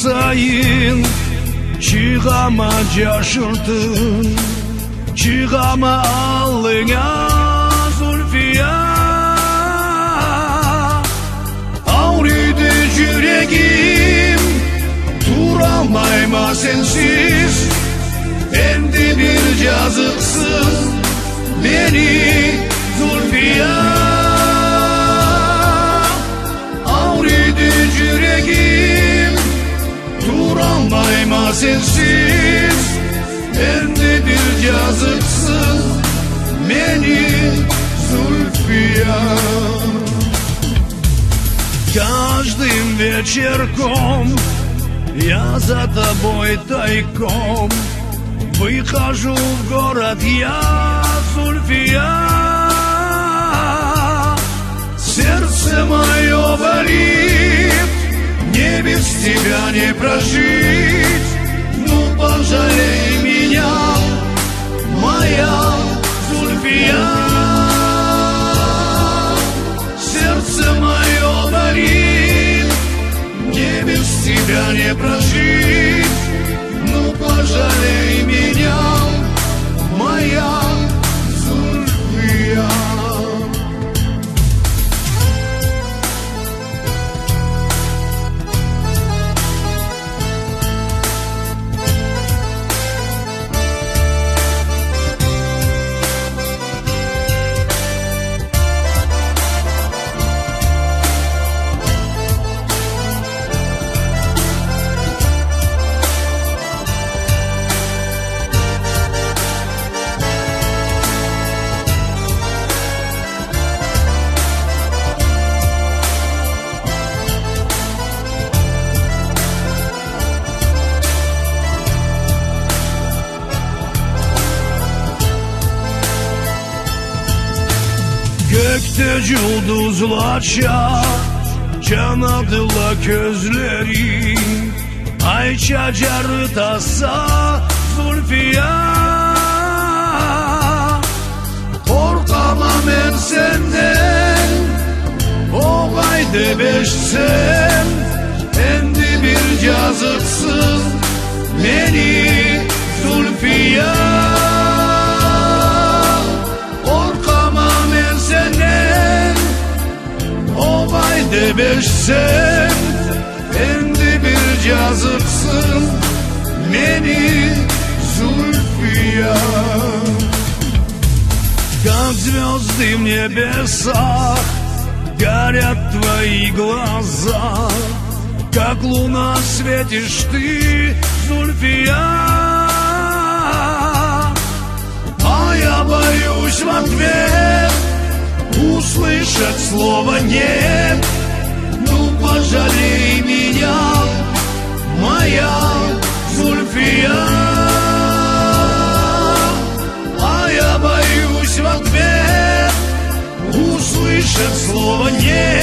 sayın, çıkama caşırdın, çıkama alına Zulfiya. Ağrıdı yüreğim, duramayma sensiz. Endi bir yazıksın beni Zulfiya. Ağrıdı yüreğim, duramayma sensiz. Endi bir yazıksın beni Zulfiya. Каждым вечерком я за тобой тайком выхожу в город я, Зульфия. Сердце мое болит, мне без тебя не прожить. Ну пожалей меня, моя Зульфия. Сердце мое болит, мне без тебя не прожить. Ну пожалей меня, моя Зульфия. Gökte yıldızlarca canadıla gözlerin, ay çacarı tasa Zulfiya. Korkamam ben senden, o gayde beşsen. Endi bir yazıksın beni Zulfiya. Debeşsen, endi bir yazıksın beni Зульфия. Как звезды в небесах горят твои глаза, как луна светишь ты, Зульфия. А я боюсь в ответ услышать слово «нет». Ну пожалей меня, моя Зульфия. А я боюсь в ответ услышать слово «нет».